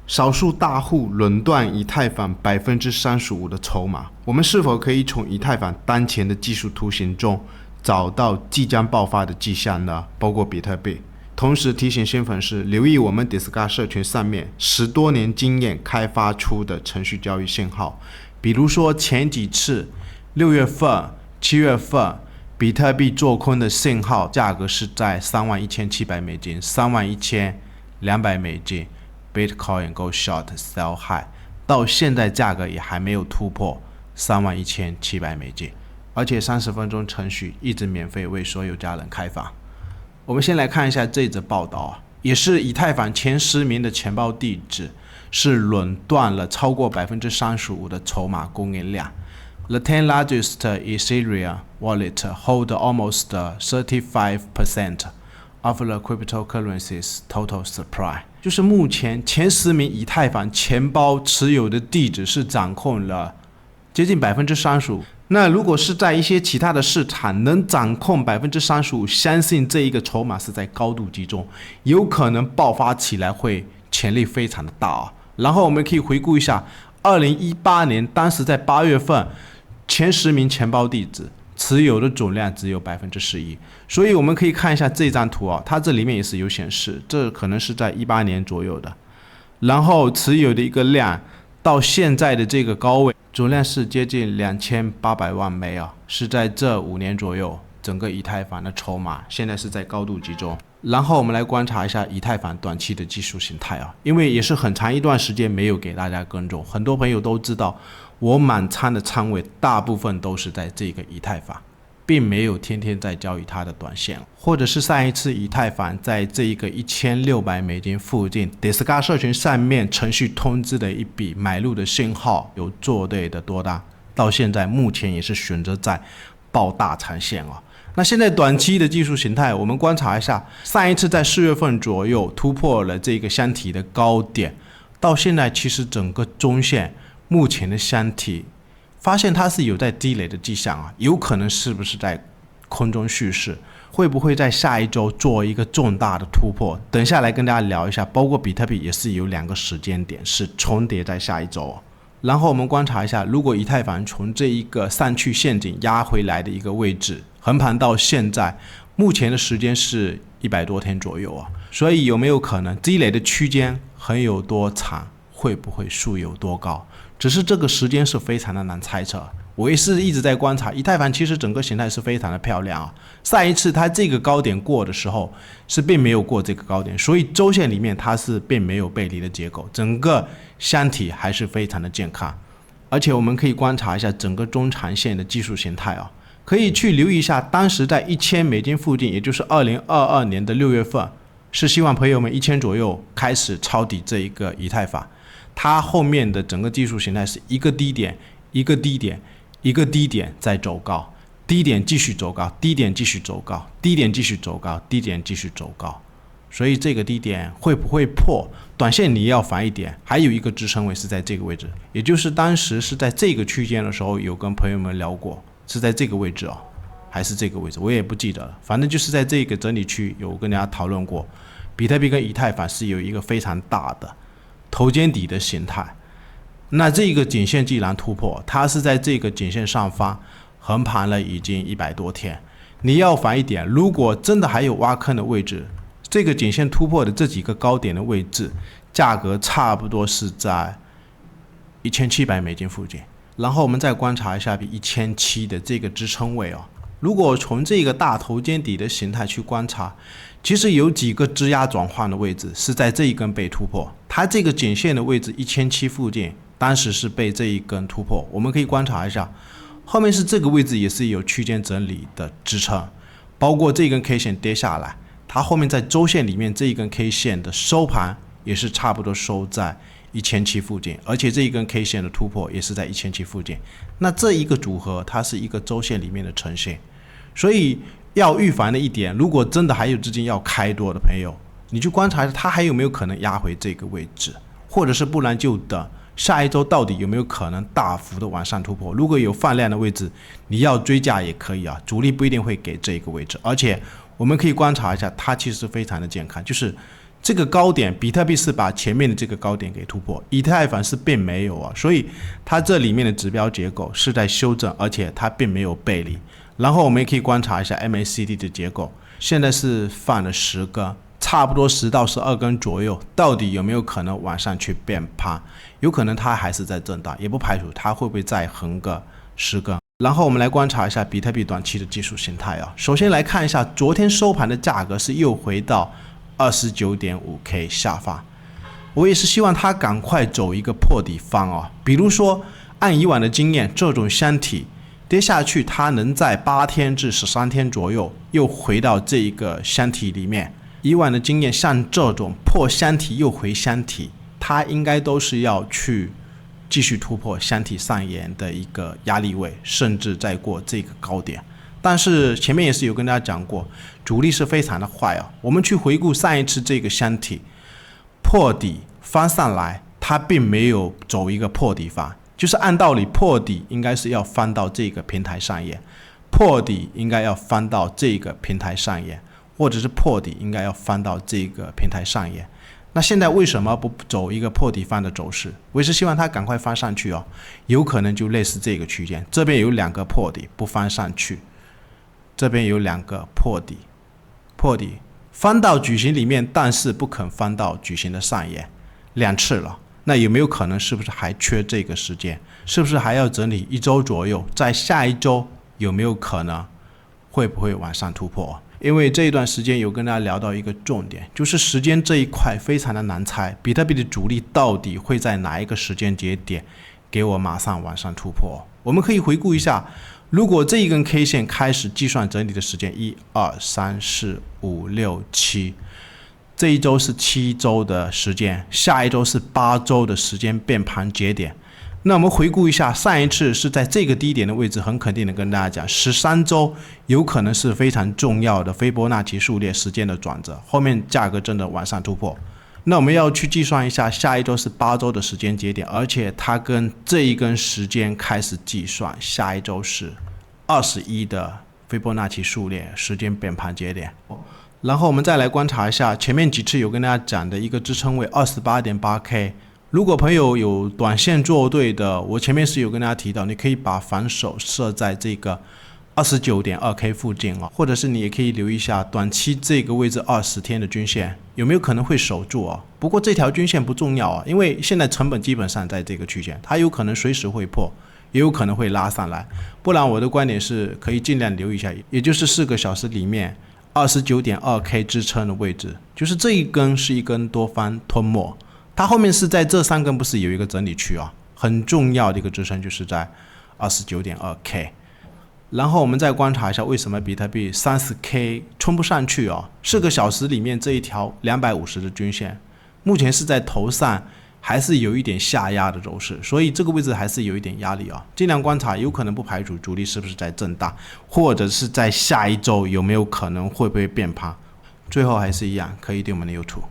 少数大户垄断以太坊35%的筹码，我们是否可以从以太坊当前的技术图形中找到即将爆发的迹象呢？包括比特币。同时提醒新粉丝留意我们 Discord 社群上面10多年经验开发出的程序交易信号，比如说前几次6月份、7月份比特币做空的信号价格是在31,700美金、31,200美金。Bitcoin go short sell high， 到现在价格也还没有突破31,700美金，而且30分钟程序一直免费为所有家人开放。我们先来看一下这则报道，也是以太坊前10名的钱包地址是垄断了超过35%的筹码供应量。The 10 largest Ethereum wallet hold almost 35% of the cryptocurrency's total supply。就是目前前10名以太坊钱包持有的地址是掌控了接近35%。那如果是在一些其他的市场能掌控35%，相信这一个筹码是在高度集中，有可能爆发起来会潜力非常的大啊。然后我们可以回顾一下2018年，当时在8月份前10名钱包地址持有的总量只有11%，所以我们可以看一下这张图啊，它这里面也是有显示，这可能是在18年左右的，然后持有的一个量到现在的这个高位，总量是接近2800万枚啊，是在这5年左右，整个以太坊的筹码现在是在高度集中。然后我们来观察一下以太坊短期的技术形态啊，因为也是很长一段时间没有给大家跟踪，很多朋友都知道我满仓的仓位大部分都是在这个以太坊，并没有天天在交易它的短线，或者是上一次以太坊在这一个1600美金附近 Discord 社群上面程序通知的一笔买入的信号有做对的多单，到现在目前也是选择在爆大长线啊。那现在短期的技术形态，我们观察一下，上一次在4月份左右突破了这个箱体的高点，到现在其实整个中线目前的箱体发现它是有在积累的迹象啊，有可能是不是在空中蓄势，会不会在下一周做一个重大的突破？等下来跟大家聊一下，包括比特币也是有2个时间点是重叠在下一周啊。然后我们观察一下，如果以太坊从这一个上去陷阱压回来的一个位置横盘到现在，目前的时间是100多天左右啊，所以有没有可能积累的区间横有多长，会不会竖有多高？只是这个时间是非常的难猜测。我也是一直在观察以太坊，其实整个形态是非常的漂亮啊。上一次它这个高点过的时候是并没有过这个高点，所以周线里面它是并没有背离的结构，整个箱体还是非常的健康。而且我们可以观察一下整个中长线的技术形态啊，可以去留意一下，当时在1000美金附近，也就是2022年的6月份，是希望朋友们1000左右开始抄底这一个以太坊。它后面的整个技术形态是一个低点一个低点一个低点再走高，低点继续走高，低点继续走高，低点继续走高，低点继续走高。所以这个低点会不会破，短线你要防一点。还有一个支撑位是在这个位置，也就是当时是在这个区间的时候有跟朋友们聊过，是在这个位置哦，还是这个位置我也不记得了，反正就是在这个整理区有跟大家讨论过，比特币跟以太坊是有一个非常大的头肩底的形态。那这个颈线既然突破，它是在这个颈线上方横盘了已经100多天，你要防一点，如果真的还有挖坑的位置，这个颈线突破的这几个高点的位置，价格差不多是在1700美金附近。然后我们再观察一下比1700的这个支撑位哦，如果从这个大头肩底的形态去观察，其实有几个质押转换的位置是在这一根被突破，它这个颈线的位置1700附近当时是被这一根突破，我们可以观察一下，后面是这个位置也是有区间整理的支撑，包括这根 K 线跌下来，它后面在周线里面这一根 K 线的收盘也是差不多收在1700附近，而且这一根 K 线的突破也是在1700附近。那这一个组合它是一个周线里面的呈现，所以要预防的一点，如果真的还有资金要开多的朋友，你去观察一下它还有没有可能压回这个位置，或者是不然就等下一周到底有没有可能大幅的往上突破。如果有放量的位置，你要追价也可以啊，主力不一定会给这个位置。而且我们可以观察一下，它其实非常的健康，就是这个高点，比特币是把前面的这个高点给突破，以太坊是并没有啊，所以它这里面的指标结构是在修正，而且它并没有背离。然后我们也可以观察一下 MACD 的结构，现在是放了10根，差不多10到12根左右，到底有没有可能往上去变趴？有可能它还是在震荡，也不排除它会不会再横个10根。然后我们来观察一下比特币短期的技术形态啊。首先来看一下昨天收盘的价格是又回到 29.5K 下方，我也是希望它赶快走一个破底方啊。比如说按以往的经验，这种箱体跌下去，它能在8天至13天左右又回到这一个箱体里面。以往的经验，像这种破箱体又回箱体，它应该都是要去继续突破箱体上沿的一个压力位，甚至再过这个高点。但是前面也是有跟大家讲过，主力是非常的坏啊。我们去回顾上一次这个箱体破底翻上来，它并没有走一个破底方，就是按道理破底应该是要翻到这个平台上沿，破底应该要翻到这个平台上沿，或者是破底应该要翻到这个平台上沿。那现在为什么不走一个破底方的走势？我也是希望它赶快翻上去哦，有可能就类似这个区间，这边有2个破底不翻上去，这边有2个破底翻到矩形里面，但是不肯翻到矩形的上沿，2次了。那有没有可能是不是还缺这个时间？是不是还要整理1周左右？在下一周有没有可能会不会往上突破？因为这一段时间有跟大家聊到一个重点，就是时间这一块非常的难猜，比特币的主力到底会在哪一个时间节点给我马上往上突破？我们可以回顾一下，如果这一根 K 线开始计算整理的时间，1、2、3、4、5、6、7，这一周是7周的时间，下一周是8周的时间变盘节点。那我们回顾一下，上一次是在这个低点的位置，很肯定的跟大家讲，13周有可能是非常重要的斐波那契数列时间的转折，后面价格真的往上突破。那我们要去计算一下，下一周是8周的时间节点，而且它跟这一根时间开始计算，下一周是21的斐波那契数列时间变盘节点。然后我们再来观察一下前面几次有跟大家讲的一个支撑位 28.8K。如果朋友有短线做对的，我前面是有跟大家提到，你可以把防守设在这个 29.2K 附近啊，或者是你也可以留意一下短期这个位置20天的均线有没有可能会守住啊。不过这条均线不重要啊，因为现在成本基本上在这个区间，它有可能随时会破，也有可能会拉上来。不然我的观点是可以尽量留意一下，也就是4个小时里面 29.2K 支撑的位置，就是这一根是一根多方吞没。它后面是在这3根不是有一个整理区啊，很重要的一个支撑就是在 29.2K。 然后我们再观察一下为什么比特币 30K 冲不上去啊？4个小时里面这一条250的均线目前是在头上，还是有一点下压的走势，所以这个位置还是有一点压力啊，尽量观察，有可能不排除主力是不是在震荡，或者是在下一周有没有可能会不会变趴。最后还是一样，可以订我们的 YouTube。